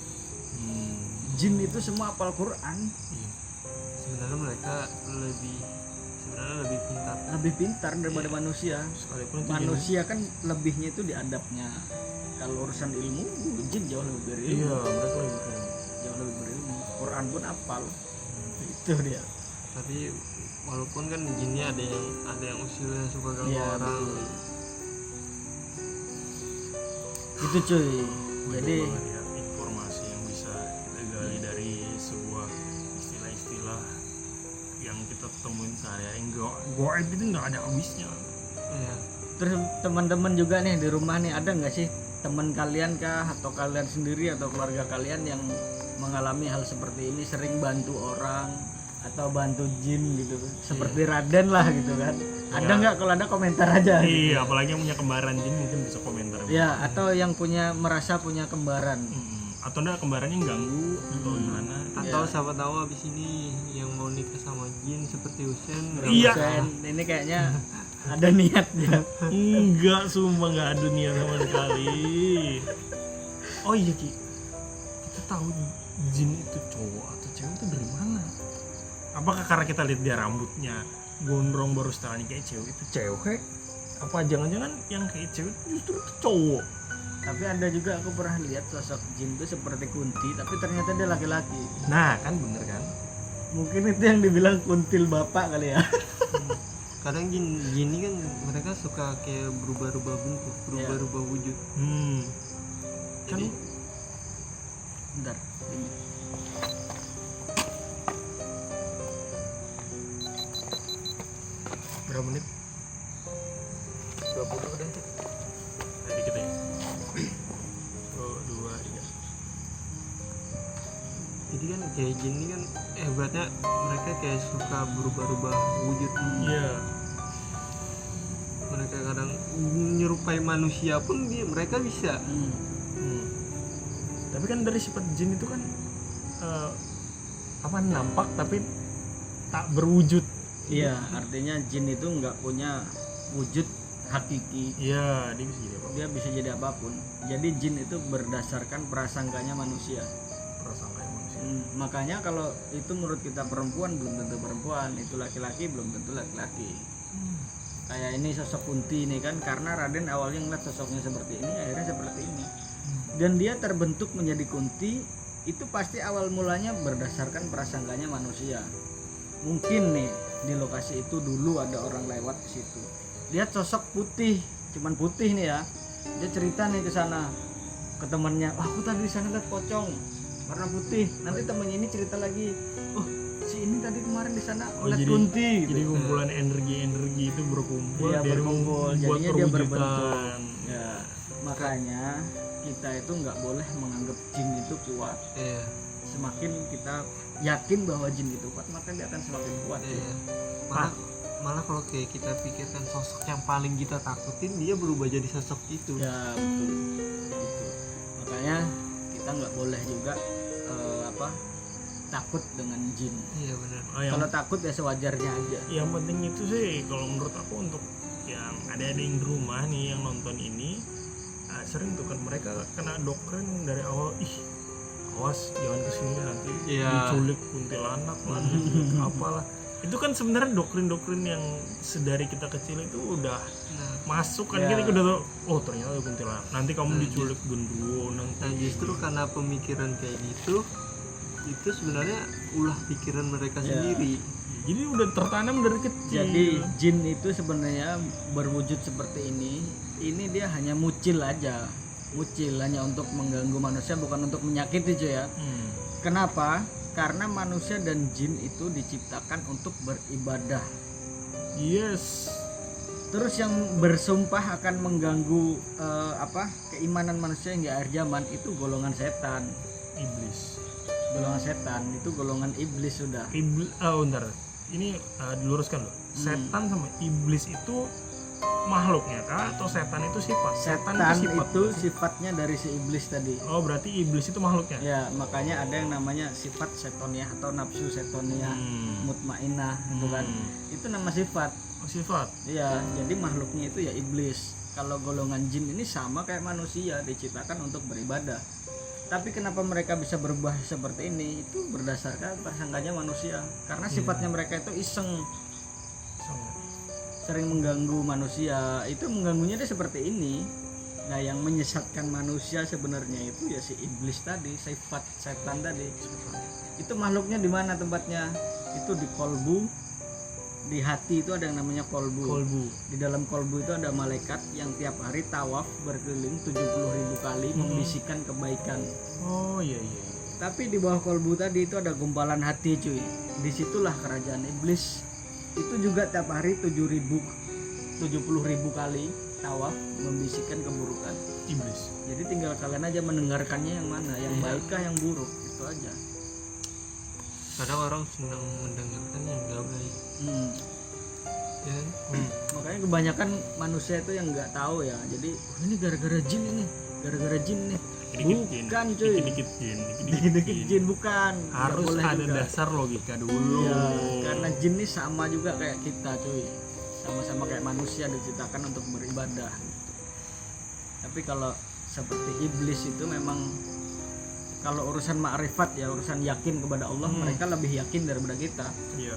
Speaker 2: Jin itu semua hafal Quran.
Speaker 1: Iya.
Speaker 3: sebenarnya mereka lebih pintar.
Speaker 2: Lebih pintar daripada manusia.
Speaker 1: Sekalipun itu
Speaker 2: Manusia kan lebihnya itu di adabnya. Kalau urusan ilmu, jin jauh lebih berilmu.
Speaker 1: iya mereka lebih keren
Speaker 2: Jauh lebih berilmu. Quran pun hafal. Itu dia.
Speaker 3: Tapi walaupun kan jinnya ada yang usilnya suka ganggu
Speaker 2: Iya,
Speaker 3: orang.
Speaker 2: betul. Gitu cuy. Jadi
Speaker 1: Banyak banget ya informasi yang bisa kita gali dari sebuah istilah-istilah yang kita temuin sehari-hari. Goib itu nggak ada habisnya.
Speaker 3: Iya.
Speaker 2: Terus teman-teman juga nih di rumah nih, ada nggak sih teman kalian kah atau kalian sendiri atau keluarga kalian yang mengalami hal seperti ini, sering bantu orang atau bantu jin gitu, seperti Raden lah gitu kan? Ada nggak? Kalau ada komentar aja.
Speaker 4: Iya, apalagi yang punya kembaran jin mungkin bisa komentar.
Speaker 2: Ya, atau yang merasa punya kembaran.
Speaker 4: Atau enggak kembarannya ganggu atau gimana?
Speaker 3: Atau siapa tahu abis ini yang mau nikah sama jin seperti Husen.
Speaker 4: Iya.
Speaker 2: Ini kayaknya ada niatnya.
Speaker 4: Enggak, sumpah enggak ada niat sama sekali. Oh iya Ki, kita tahu jin itu cowok atau cewek itu dari mana? Apakah karena kita lihat dia rambutnya gondrong baru setelahnya kayak cewek itu cewek? Apa jangan-jangan yang kayak cewek itu justru itu cowok?
Speaker 2: Tapi ada juga aku pernah lihat sosok jin itu seperti Kunti, tapi ternyata dia laki-laki.
Speaker 4: Nah kan bener kan?
Speaker 2: Mungkin itu yang dibilang kuntil bapak kali ya.
Speaker 3: Kadang jin ini kan mereka suka kayak berubah-ubah bentuk, berubah-ubah wujud.
Speaker 4: Kan
Speaker 3: Jadi,
Speaker 2: Bentar, ini.
Speaker 4: berapa menit?
Speaker 3: 20 udah.
Speaker 4: Tadi kita ya. 2, 3.
Speaker 3: Jadi kan kayak jin ini kan hebatnya mereka kayak suka berubah-ubah wujud.
Speaker 4: Iya.
Speaker 3: Mereka kadang menyerupai manusia pun mereka bisa.
Speaker 4: Tapi kan dari sifat jin itu kan nampak tapi tak berwujud.
Speaker 2: Iya, artinya jin itu nggak punya wujud hakiki.
Speaker 4: Iya, dia bisa jadi apa?
Speaker 2: Dia bisa jadi apapun. Jadi jin itu berdasarkan prasangkanya manusia.
Speaker 4: Prasangka manusia.
Speaker 2: Makanya kalau itu menurut kita perempuan belum tentu perempuan, itu laki-laki belum tentu laki-laki. Kayak ini sosok Kunti ini kan, karena Raden awalnya ngeliat sosoknya seperti ini, akhirnya seperti ini. Dan dia terbentuk menjadi Kunti itu pasti awal mulanya berdasarkan prasangkanya manusia. Mungkin nih di lokasi itu dulu ada orang lewat ke situ. Lihat sosok putih, cuman putih nih ya. Dia cerita nih ke sana ke temannya, aku tadi di sana lihat pocong warna putih. Nanti temannya ini cerita lagi, oh si ini tadi kemarin di sana lihat Kunti gitu.
Speaker 4: Jadi kumpulan energi itu berkumpul,
Speaker 2: Iya,
Speaker 4: dia
Speaker 2: berkumpul.
Speaker 4: membuat
Speaker 2: Jadinya dia berbentuk.
Speaker 4: perwujudan.
Speaker 2: Ya, makanya kita itu nggak boleh menganggap jin itu kuat.
Speaker 3: Iya.
Speaker 2: Semakin kita yakin bahwa jin itu kuat, maka dia akan semakin kuat.
Speaker 3: Iya. Malah kalau kayak kita pikirkan sosok yang paling kita takutin, dia berubah jadi sosok itu.
Speaker 2: Ya betul. Gitu. Makanya kita nggak boleh juga takut dengan jin.
Speaker 3: Iya benar.
Speaker 2: Kalau takut ya sewajarnya aja.
Speaker 4: Yang penting itu sih kalau menurut aku untuk yang ada di rumah nih yang nonton ini, sering tuh kan mereka kena doktrin dari awal, awas jangan kesini nanti diculik kuntilanak lah, diculik apalah. Itu kan sebenarnya doktrin yang sedari kita kecil itu udah masuk kan, kita udah tahu, oh ternyata ada kuntilanak, nanti kamu diculik genderuwo nanti.
Speaker 3: Nah justru karena pemikiran kayak gitu, itu sebenarnya ulah pikiran mereka sendiri.
Speaker 4: Jadi udah tertanam dari kecil.
Speaker 2: Jadi jin itu sebenarnya berwujud seperti ini dia hanya mucil aja. Mucil hanya untuk mengganggu manusia, bukan untuk menyakiti cuy ya. Kenapa? Karena manusia dan jin itu diciptakan untuk beribadah.
Speaker 4: Yes.
Speaker 2: Terus yang bersumpah akan mengganggu keimanan manusia hingga akhir zaman itu golongan setan.
Speaker 4: Iblis.
Speaker 2: Golongan setan itu golongan iblis sudah.
Speaker 4: Bentar. Ini diluruskan loh. Setan sama iblis itu makhluknya kah atau setan itu sifat?
Speaker 2: Setan itu sifatnya dari si iblis tadi.
Speaker 4: Oh, berarti iblis itu makhluknya.
Speaker 2: Ya, makanya ada yang namanya sifat setoniah atau nafsu setoniah, mutmainah gitu kan. Itu nama sifat.
Speaker 4: Oh, sifat.
Speaker 2: Iya, jadi makhluknya itu ya iblis. Kalau golongan jin ini sama kayak manusia, diciptakan untuk beribadah. Tapi kenapa mereka bisa berubah seperti ini? Itu berdasarkan prasangkanya manusia. Karena sifatnya mereka itu iseng, sering mengganggu manusia. Itu mengganggunya dia seperti ini. Nah, yang menyesatkan manusia sebenarnya itu ya si iblis tadi, sifat setan tadi. Itu makhluknya di mana tempatnya? Itu di kolbu. Di hati itu ada yang namanya kolbu. Di dalam kolbu itu ada malaikat yang tiap hari tawaf berkeliling 70.000 kali membisikkan kebaikan.
Speaker 4: Oh iya.
Speaker 2: Tapi di bawah kolbu tadi itu ada gumpalan hati cuy. Disitulah kerajaan iblis. Itu juga tiap hari 7.000 70.000 kali tawaf membisikkan keburukan.
Speaker 4: Iblis.
Speaker 2: Jadi tinggal kalian aja mendengarkannya yang mana, yang
Speaker 3: Iya.
Speaker 2: baikkah yang buruk, itu aja.
Speaker 3: Kadang orang senang mendengarkan yang nggak baik, ya kan?
Speaker 2: Makanya kebanyakan manusia itu yang nggak tahu ya. Jadi ini gara-gara jin ini, gara-gara jin nih.
Speaker 4: Dikit-dikit jin,
Speaker 2: Bukan cuy.
Speaker 4: dikit-dikit jin,
Speaker 2: Dikit-dikit jin bukan. Nggak
Speaker 4: Harus
Speaker 2: boleh
Speaker 4: ada
Speaker 2: juga.
Speaker 4: dasar logika dulu.
Speaker 2: Iya, karena jin ini sama juga kayak kita cuy, sama-sama kayak manusia diciptakan untuk beribadah gitu. Tapi kalau seperti iblis itu memang kalau urusan ma'rifat ya, urusan yakin kepada Allah, mereka lebih yakin daripada kita.
Speaker 4: Iya.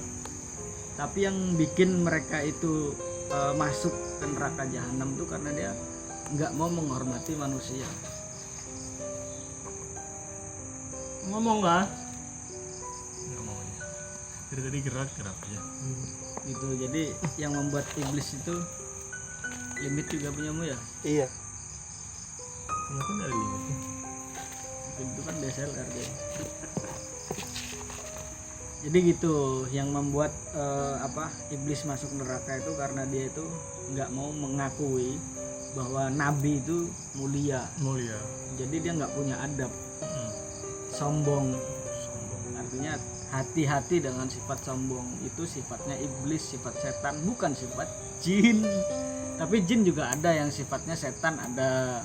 Speaker 2: Tapi yang bikin mereka itu masuk ke neraka jahanam tuh karena dia nggak mau menghormati manusia.
Speaker 4: Ngomong nggak? Nggak mau ya. Dari tadi gerak-gerak aja.
Speaker 2: Gitu. Jadi yang membuat iblis itu limit juga punyamu ya.
Speaker 1: Iya.
Speaker 4: Punya pun ada limitnya.
Speaker 2: Itu kan DSLR deh. Jadi gitu yang membuat iblis masuk neraka itu karena dia itu nggak mau mengakui bahwa nabi itu mulia.
Speaker 4: Mulia.
Speaker 2: Jadi dia nggak punya adab,
Speaker 4: Mm.
Speaker 2: sombong.
Speaker 4: Sombong.
Speaker 2: Artinya hati-hati dengan sifat sombong, itu sifatnya iblis, sifat setan, bukan sifat jin. Tapi jin juga ada yang sifatnya setan, ada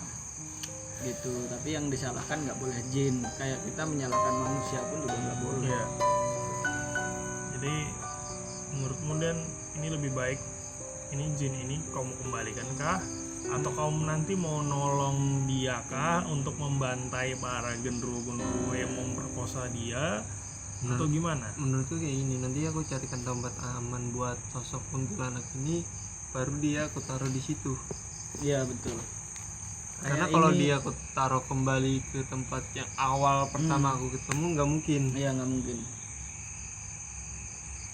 Speaker 2: gitu. Tapi yang disalahkan nggak boleh jin, kayak kita menyalahkan manusia pun juga nggak boleh.
Speaker 4: Iya. Jadi menurutmu Dan ini lebih baik ini jin ini kamu kembalikan kah? Atau kamu nanti mau nolong dia kah untuk membantai para genderuwo-genderuwo yang memperkosa dia? Atau gimana?
Speaker 3: Menurutku kayak gini, nanti aku carikan tempat aman buat sosok kuntilanak ini, baru dia aku taruh di situ.
Speaker 2: Iya betul.
Speaker 3: Karena
Speaker 2: Kayak
Speaker 3: kalau
Speaker 2: ini-
Speaker 3: dia aku taruh kembali ke tempat yang awal pertama aku ketemu, nggak mungkin.
Speaker 2: Iya nggak mungkin.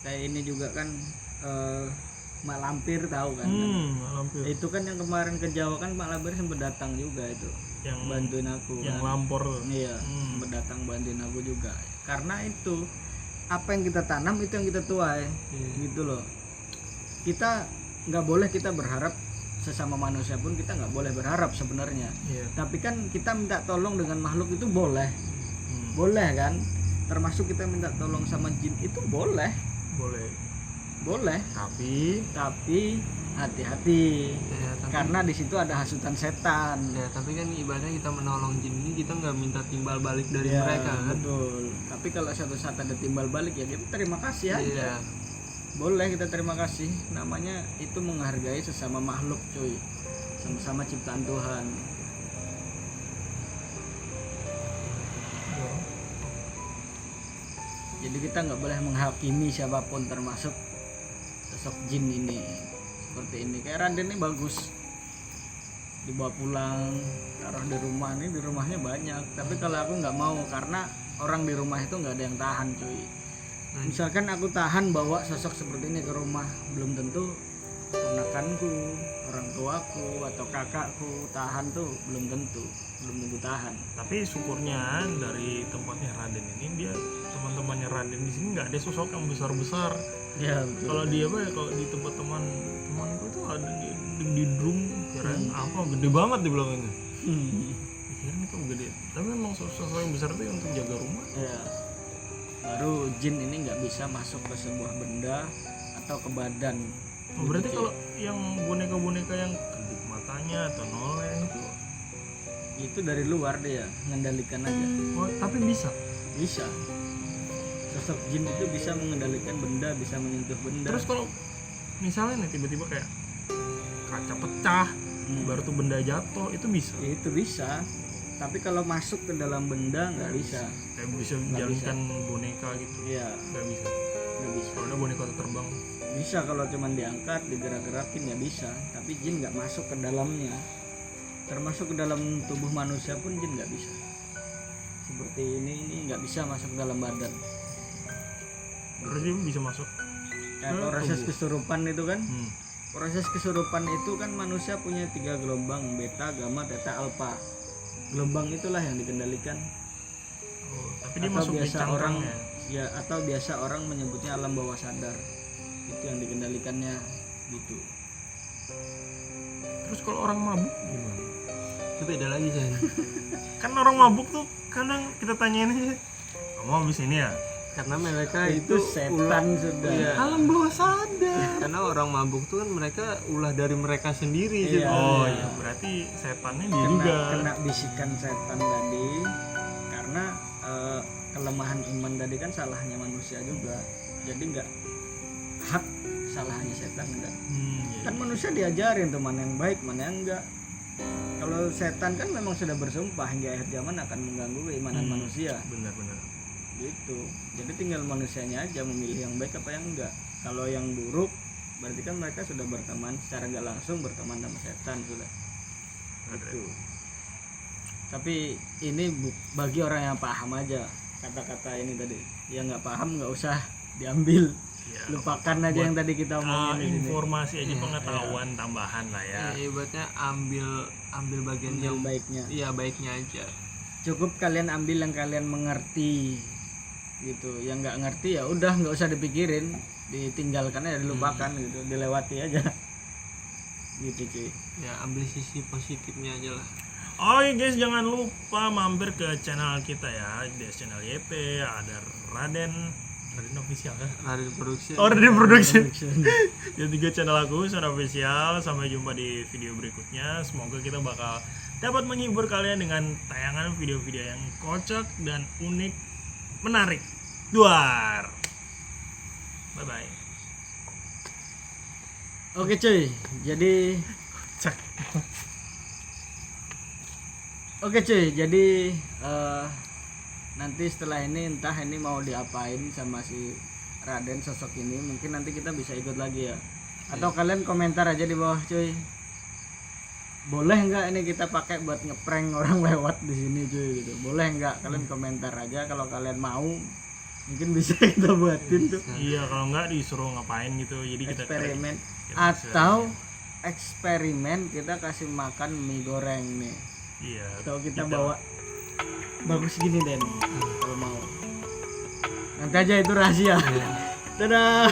Speaker 2: Kayak ini juga kan Mak Lampir tahu kan?
Speaker 4: Lampir.
Speaker 2: Itu kan yang kemarin ke Jawa kan Mak Lampir sempat datang juga itu,
Speaker 4: Yang
Speaker 2: bantuin aku.
Speaker 4: yang
Speaker 2: kan.
Speaker 4: lampor tuh.
Speaker 2: Iya, sempat datang bantuin aku juga. Karena itu apa yang kita tanam itu yang kita tuai, gitu loh. Kita nggak boleh kita berharap sesama manusia pun kita nggak boleh berharap sebenarnya.
Speaker 4: Iya.
Speaker 2: Tapi kan kita minta tolong dengan makhluk itu boleh,
Speaker 4: Hmm,
Speaker 2: boleh kan? Termasuk kita minta tolong sama jin itu boleh,
Speaker 4: boleh.
Speaker 2: boleh.
Speaker 4: Tapi
Speaker 2: Tapi hati-hati,
Speaker 3: Ya, tapi,
Speaker 2: karena di situ ada hasutan setan.
Speaker 3: ya, tapi kan ibaratnya kita menolong jin ini, kita nggak minta timbal balik dari
Speaker 2: Ya,
Speaker 3: mereka kan.
Speaker 2: betul. Tapi kalau suatu saat ada timbal balik ya kita terima kasih aja.
Speaker 3: Iya.
Speaker 2: Boleh kita terima kasih. Namanya itu menghargai sesama makhluk, cuy. Sama-sama ciptaan Tuhan. Jadi kita nggak boleh menghakimi siapapun, termasuk sosok jin ini. Seperti ini. Kayak Raden ini bagus. Dibawa pulang, taruh di rumah. Ini di rumahnya banyak. Tapi kalau aku nggak mau, karena orang di rumah itu nggak ada yang tahan, cuy. Misalkan aku tahan bawa sosok seperti ini ke rumah, belum tentu ponakanku, orang tuaku atau kakakku tahan tuh, belum tentu tahan.
Speaker 4: tapi syukurnya dari tempatnya Raden ini dia teman-temannya Raden di sini nggak ada sosok yang besar-besar.
Speaker 2: Ya betul.
Speaker 4: Kalau dia apa ya, kalau di tempat temanku itu ada di drum kirain apa gede banget di belakangnya. Kirain itu gede. Tapi memang sosok yang besar itu untuk jaga rumah.
Speaker 2: Ya. Baru jin ini nggak bisa masuk ke sebuah benda atau ke badan.
Speaker 4: Oh, berarti kalau yang boneka-boneka yang kedip matanya atau noleh
Speaker 2: Itu dari luar dia mengendalikan aja.
Speaker 4: tapi bisa.
Speaker 2: Bisa. Sosok jin itu bisa mengendalikan benda, bisa menyentuh benda.
Speaker 4: Terus kalau misalnya nih tiba-tiba kayak kaca pecah, baru tuh benda jatuh, itu bisa.
Speaker 2: itu bisa. Tapi kalau masuk ke dalam benda nggak bisa.
Speaker 4: Kayak bisa menjalankan boneka gitu.
Speaker 2: Iya,
Speaker 4: Nggak bisa.
Speaker 2: nggak bisa.
Speaker 4: Kalau ada boneka terbang.
Speaker 2: Bisa kalau cuman diangkat, digerak-gerakin ya bisa. Tapi jin nggak masuk ke dalamnya. Termasuk ke dalam tubuh manusia pun jin nggak bisa. Seperti ini nggak bisa masuk ke dalam badan.
Speaker 4: Berarti bisa masuk.
Speaker 2: Kayak
Speaker 4: Ke
Speaker 2: proses
Speaker 4: tubuh.
Speaker 2: kesurupan itu kan. Proses kesurupan itu kan manusia punya 3 gelombang, beta, gamma, theta, alpha. Gelombang itulah yang dikendalikan.
Speaker 4: Oh, tapi dia
Speaker 2: Atau
Speaker 4: masuk di
Speaker 2: biasa orang
Speaker 4: cangkangnya.
Speaker 2: ya, atau biasa orang menyebutnya alam bawah sadar. Itu yang dikendalikannya gitu.
Speaker 4: Terus kalau orang mabuk gimana?
Speaker 3: Itu beda lagi Jan.
Speaker 4: Kan orang mabuk tuh kadang kita tanyain aja, kamu habis ini ya?
Speaker 3: Karena mereka
Speaker 2: Itu setan sudah.
Speaker 3: Iya.
Speaker 4: Alam bawah sadar.
Speaker 3: Karena orang mabuk tuh kan mereka ulah dari mereka sendiri
Speaker 2: Iya.
Speaker 3: sebenarnya.
Speaker 4: Oh iya, berarti setannya dia juga.
Speaker 2: Kena bisikan setan tadi, karena kelemahan iman tadi kan salahnya manusia juga, jadi nggak hak salahnya setan enggak.
Speaker 4: Iya.
Speaker 2: Kan manusia diajarin tuh mana yang baik mana yang enggak. Kalau setan kan memang sudah bersumpah hingga akhir zaman akan mengganggu keimanan manusia
Speaker 4: Benar-benar.
Speaker 2: gitu. Jadi tinggal manusianya aja memilih yang baik apa yang enggak. Kalau yang buruk berarti kan mereka sudah berteman secara nggak langsung berteman sama setan sudah gitu. Tapi ini bagi orang yang paham aja kata-kata ini tadi. Yang nggak paham nggak usah diambil,
Speaker 4: Ya,
Speaker 2: lupakan aja yang tadi kita omongin di sini.
Speaker 4: informasi aja, pengetahuan tambahan lah ya.
Speaker 3: Ya, ibaratnya ambil bagian
Speaker 2: Yang
Speaker 3: yang
Speaker 2: baiknya.
Speaker 3: iya baiknya aja.
Speaker 2: Cukup kalian ambil yang kalian mengerti gitu. Yang nggak ngerti ya udah nggak usah dipikirin, ditinggalkan aja, dilupakan gitu, dilewati aja gitu cuy.
Speaker 3: Ya ambil sisi positifnya aja lah.
Speaker 4: Oke guys, jangan lupa mampir ke channel kita ya, di channel YT ada Raden official kan?
Speaker 3: Hari produksi.
Speaker 4: Oh, Raden Production. Yang 3 channel aku Son Official. Sampai jumpa di video berikutnya. Semoga kita bakal dapat menghibur kalian dengan tayangan video-video yang kocak dan unik, menarik. Duar. Bye bye.
Speaker 2: Oke cuy, jadi
Speaker 4: Cak.
Speaker 2: oke cuy, jadi nanti setelah ini entah ini mau diapain sama si Raden sosok ini, mungkin nanti kita bisa ikut lagi ya. Atau kalian komentar aja di bawah cuy. Boleh nggak ini kita pakai buat ngeprank orang lewat di sini cuy gitu. Boleh nggak? Kalian komentar aja kalau kalian mau. Mungkin bisa kita buatin tuh
Speaker 4: Iya, kalau nggak disuruh ngapain gitu. Jadi kita
Speaker 2: eksperimen
Speaker 4: kita
Speaker 2: atau eksperimen kita kasih makan mie goreng nih.
Speaker 4: iya.
Speaker 2: Atau kita bawa bagus gini Den kalau mau. Nanti aja itu rahasia. Dadah.